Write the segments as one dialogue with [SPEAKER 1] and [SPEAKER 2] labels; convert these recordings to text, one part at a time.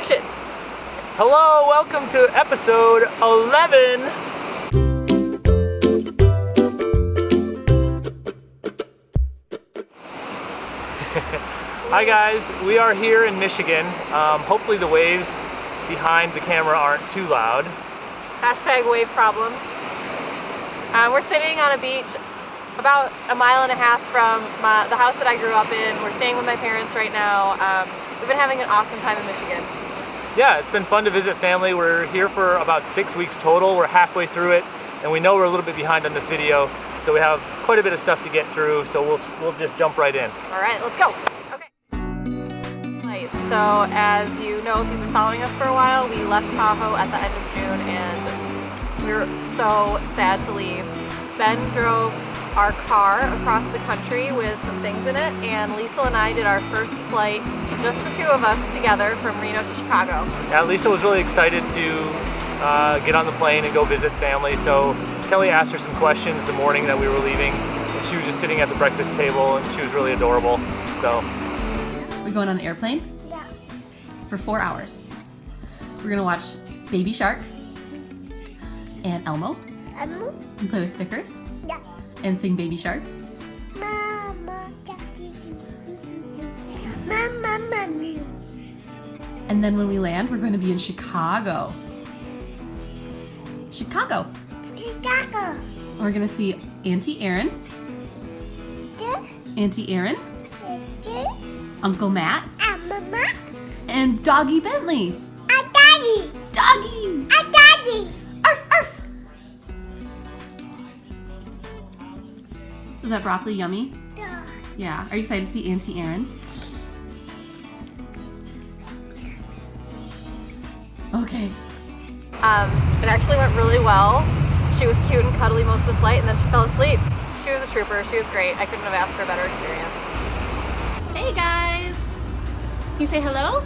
[SPEAKER 1] Action!
[SPEAKER 2] Hello, welcome to episode 11. Hi guys, we are here in Michigan. Hopefully the waves behind the camera aren't too loud.
[SPEAKER 1] Hashtag wave problems. We're sitting on a beach about a mile and a half from the house that I grew up in. We're staying with my parents right now. We've been having an awesome time in Michigan.
[SPEAKER 2] Yeah, it's been fun to visit family. We're here for about 6 weeks total. We're halfway through it, and we know we're a little bit behind on this video, so we have quite a bit of stuff to get through, so we'll just jump right in.
[SPEAKER 1] All right, let's go. Okay. So as you know, if you've been following us for a while, we left Tahoe at the end of June, and we were so sad to leave. Ben drove our car across the country with some things in it, and Lisa and I did our first flight, just the two of us together, from Reno to Chicago.
[SPEAKER 2] Yeah, Lisa was really excited to get on the plane and go visit family, so Kelly asked her some questions the morning that we were leaving, and she was just sitting at the breakfast table, and she was really adorable. So
[SPEAKER 3] we're going on the airplane?
[SPEAKER 4] Yeah.
[SPEAKER 3] For 4 hours. We're gonna watch Baby Shark and Elmo and play with stickers.
[SPEAKER 4] Yeah.
[SPEAKER 3] And sing Baby Shark.
[SPEAKER 4] Mama, Mama, Mama.
[SPEAKER 3] And then when we land, we're going to be in Chicago. Chicago.
[SPEAKER 4] Chicago.
[SPEAKER 3] And we're going to see Auntie Erin, Auntie Erin, Uncle Matt,
[SPEAKER 4] Mama.
[SPEAKER 3] and Doggy Bentley.
[SPEAKER 4] A daddy.
[SPEAKER 3] Doggy!
[SPEAKER 4] A daddy.
[SPEAKER 3] Arf, arf! Is that broccoli yummy?
[SPEAKER 4] Yeah.
[SPEAKER 3] Yeah. Are you excited to see Auntie Erin? Okay.
[SPEAKER 1] It actually went really well. She was cute and cuddly most of the flight, and then she fell asleep. She was a trooper. She was great. I couldn't have asked for a better experience.
[SPEAKER 3] Hey guys! Can you say hello?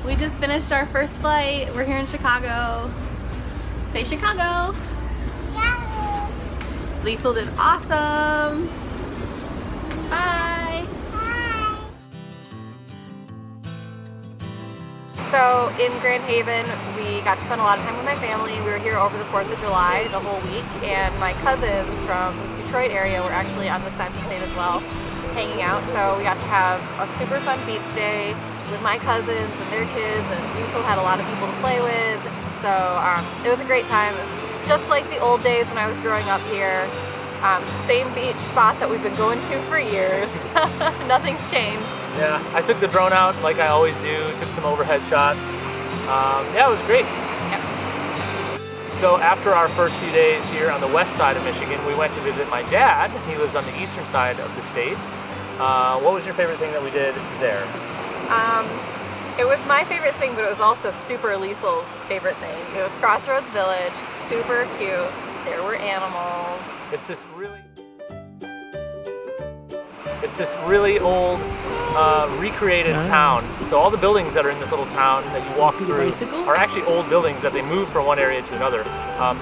[SPEAKER 3] We just finished our first flight. We're here in Chicago. Say Chicago!
[SPEAKER 4] Yeah.
[SPEAKER 3] Liesl did awesome! Bye!
[SPEAKER 4] Bye.
[SPEAKER 1] So in Grand Haven, we got to spend a lot of time with my family. We were here over the 4th of July, the whole week, and my cousins from the Detroit area were actually on the census state as well, hanging out. So we got to have a super fun beach day with my cousins and their kids, and we still had a lot of people to play with. So it was a great time. It was just like the old days when I was growing up here. Same beach spots that we've been going to for years. Nothing's changed.
[SPEAKER 2] yeah, I took the drone out like I always do, took some overhead shots. Yeah, it was great.
[SPEAKER 1] Yep.
[SPEAKER 2] So after our first few days here on the west side of Michigan, we went to visit my dad. He lives on the eastern side of the state. What was your favorite thing that we did there?
[SPEAKER 1] It was my favorite thing, but it was also super Liesl's favorite thing. It was Crossroads Village, super cute. There were animals.
[SPEAKER 2] It's this really old, recreated town. So all the buildings that are in this little town that you walk through are actually old buildings that they moved from one area to another.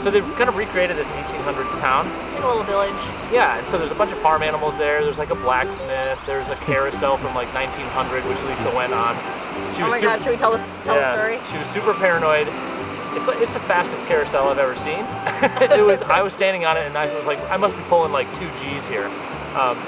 [SPEAKER 2] So they've kind of recreated this 1800s town.
[SPEAKER 1] In a little village.
[SPEAKER 2] Yeah, and so there's a bunch of farm animals there. There's like a blacksmith. There's a carousel from like 1900, which Lisa went on. She
[SPEAKER 1] Oh
[SPEAKER 2] was
[SPEAKER 1] my God, should we tell the story?
[SPEAKER 2] She was super paranoid. It's the fastest carousel I've ever seen. I was standing on it and I was like, I must be pulling like 2 G's here.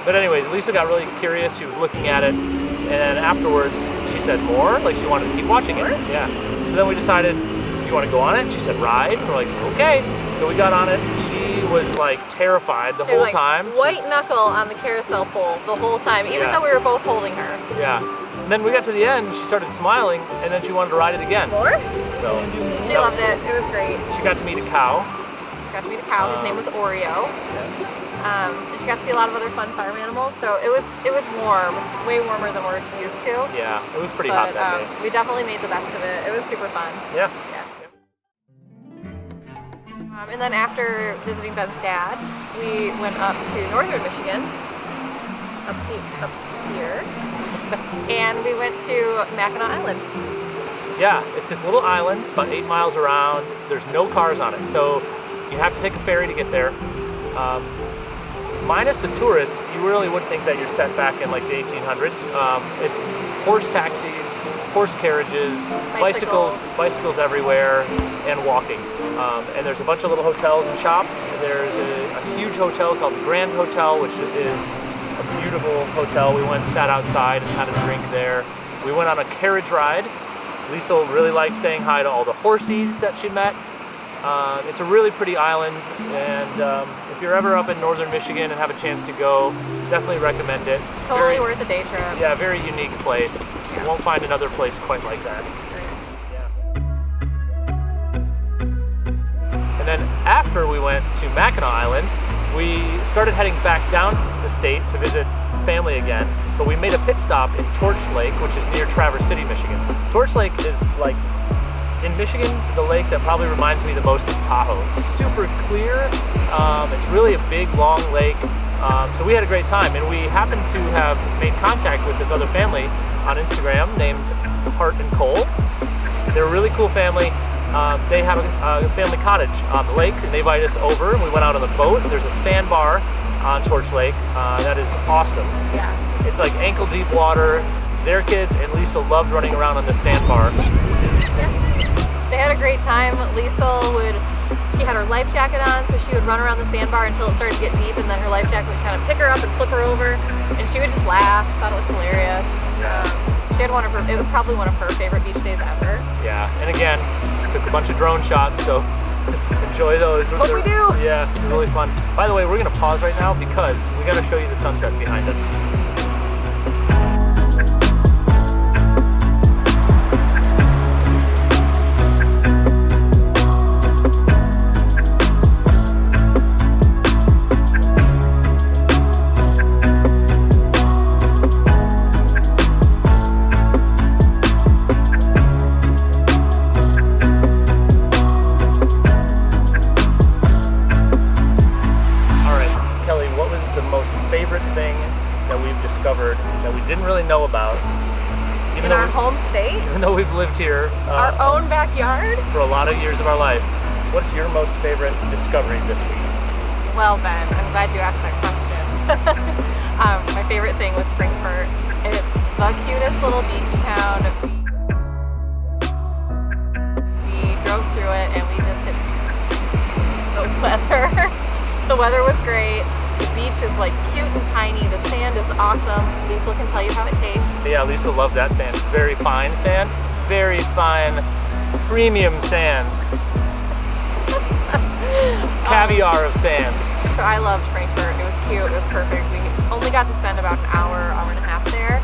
[SPEAKER 2] But anyways, Lisa got really curious. She was looking at it, and afterwards she said more, like she wanted to keep watching it. Yeah. So then we decided, do you want to go on it? She said ride. And we're like, okay. So we got on it. She was like terrified the whole time.
[SPEAKER 1] White knuckle on the carousel pole the whole time, even though we were both holding her.
[SPEAKER 2] Yeah. And then we got to the end, she started smiling, and then she wanted to ride it again.
[SPEAKER 1] More?
[SPEAKER 2] So
[SPEAKER 1] She loved it. It was great.
[SPEAKER 2] she got to meet a cow.
[SPEAKER 1] Got to meet a cow. His name was Oreo.
[SPEAKER 2] Yes.
[SPEAKER 1] And she got to see a lot of other fun farm animals. So it was warm, way warmer than we're used to.
[SPEAKER 2] Yeah, it was pretty hot that day.
[SPEAKER 1] We definitely made the best of it. It was super fun.
[SPEAKER 2] Yeah.
[SPEAKER 1] And then after visiting Ben's dad, we went up to northern Michigan, up here, and we went to Mackinac Island.
[SPEAKER 2] Yeah, it's this little island, it's about 8 miles around. There's no cars on it, so you have to take a ferry to get there. Minus the tourists, you really would think that you're set back in like the 1800s. It's horse taxis, horse carriages, bicycles everywhere, and walking. And there's a bunch of little hotels and shops. There's a huge hotel called the Grand Hotel, which is a beautiful hotel. We went and sat outside and had a drink there. We went on a carriage ride. Lisa really liked saying hi to all the horsies that she met. It's a really pretty island, and if you're ever up in northern Michigan and have a chance to go, definitely recommend it.
[SPEAKER 1] Totally worth a day trip.
[SPEAKER 2] Yeah, very unique place. You won't find another place quite like that. Yeah. And then after we went to Mackinac Island, we started heading back down the state to visit family again, but we made a pit stop in Torch Lake, which is near Traverse City, Michigan. Torch Lake is like, in Michigan, the lake that probably reminds me the most of Tahoe. It's super clear. It's really a big, long lake. So we had a great time, and we happened to have made contact with this other family on Instagram named Hart and Cole. They're a really cool family. They have a family cottage on the lake, and they invited us over, and we went out on the boat. There's a sandbar on Torch Lake. That is awesome.
[SPEAKER 1] Yeah.
[SPEAKER 2] It's like ankle deep water. Their kids and Lisa loved running around on the sandbar.
[SPEAKER 1] They had a great time. She had her life jacket on, so she would run around the sandbar until it started to get deep, and then her life jacket would kind of pick her up and flip her over, and she would just laugh. Thought it was hilarious. She had it was probably one of her favorite beach days ever.
[SPEAKER 2] Yeah, and again, took a bunch of drone shots, so enjoy those.
[SPEAKER 1] That's what we do.
[SPEAKER 2] Yeah, it's really fun. By the way, we're gonna pause right now because we gotta show you the sunset behind us. That we didn't really know about.
[SPEAKER 1] In our home state?
[SPEAKER 2] Even though we've lived here.
[SPEAKER 1] Our own backyard?
[SPEAKER 2] For a lot of years of our life. What's your most favorite discovery this week?
[SPEAKER 1] Well, Ben, I'm glad you asked that question. My favorite thing was Frankfort. It's the cutest little beach town. We drove through it and we just hit the weather. The weather was great. The beach is like cute and tiny. The sand is awesome. Lisa can tell you how it tastes.
[SPEAKER 2] Yeah, Lisa loved that sand. It's very fine sand. Very fine, premium sand. Caviar of sand.
[SPEAKER 1] So I loved Frankfort. It was cute. It was perfect. We only got to spend about an hour and a half there,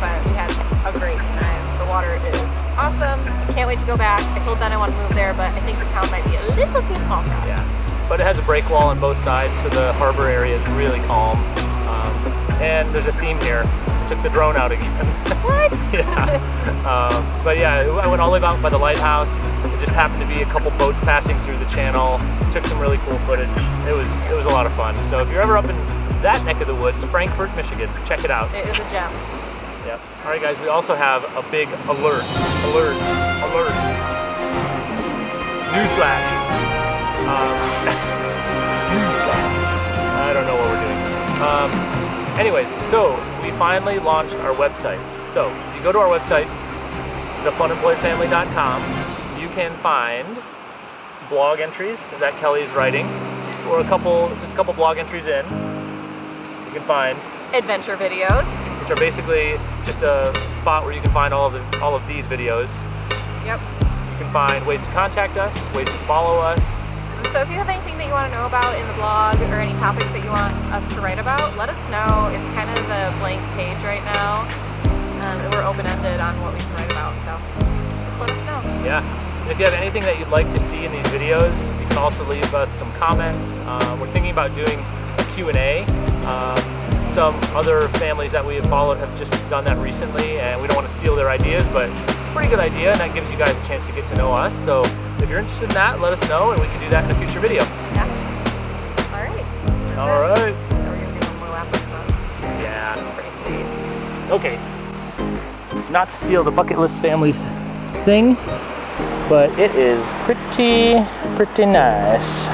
[SPEAKER 1] but we had a great time. The water is awesome. I can't wait to go back. I told Ben I want to move there, but I think the town might be a little too small for us.
[SPEAKER 2] Yeah. But it has a break wall on both sides, so the harbor area is really calm. And there's a theme here. Took the drone out again.
[SPEAKER 1] What?
[SPEAKER 2] Yeah. But yeah, I went all the way out by the lighthouse. It just happened to be a couple boats passing through the channel. Took some really cool footage. It was a lot of fun. So if you're ever up in that neck of the woods, Frankfort, Michigan, check it out.
[SPEAKER 1] It is a gem.
[SPEAKER 2] Yep. All right, guys. We also have a big alert. Newsflash. I don't know what we're doing. Anyways, so we finally launched our website. So if you go to our website, FUNemployedFamily.com, you can find blog entries that Kelly's writing, or just a couple blog entries in. You can find
[SPEAKER 1] adventure videos,
[SPEAKER 2] which are basically just a spot where you can find all of these videos.
[SPEAKER 1] Yep.
[SPEAKER 2] You can find ways to contact us, ways to follow us.
[SPEAKER 1] So if you have anything that you want to know about in the blog or any topics that you want us to write about, let us know. It's kind of a blank page right now. And we're open-ended on what we can write about, so just let us know.
[SPEAKER 2] Yeah. And if you have anything that you'd like to see in these videos, you can also leave us some comments. We're thinking about doing a Q&A. Some other families that we have followed have just done that recently, and we don't want to steal their ideas, but it's a pretty good idea, and that gives you guys a chance to get to know us. So if you're interested in that, let us know, and we can do that in a future video.
[SPEAKER 1] Yeah. All right.
[SPEAKER 2] All right.
[SPEAKER 1] Now we're going to do one more lap of stuff.
[SPEAKER 2] Yeah.
[SPEAKER 1] That's pretty sweet.
[SPEAKER 2] Okay. Not to steal the bucket list families thing, but it is pretty nice.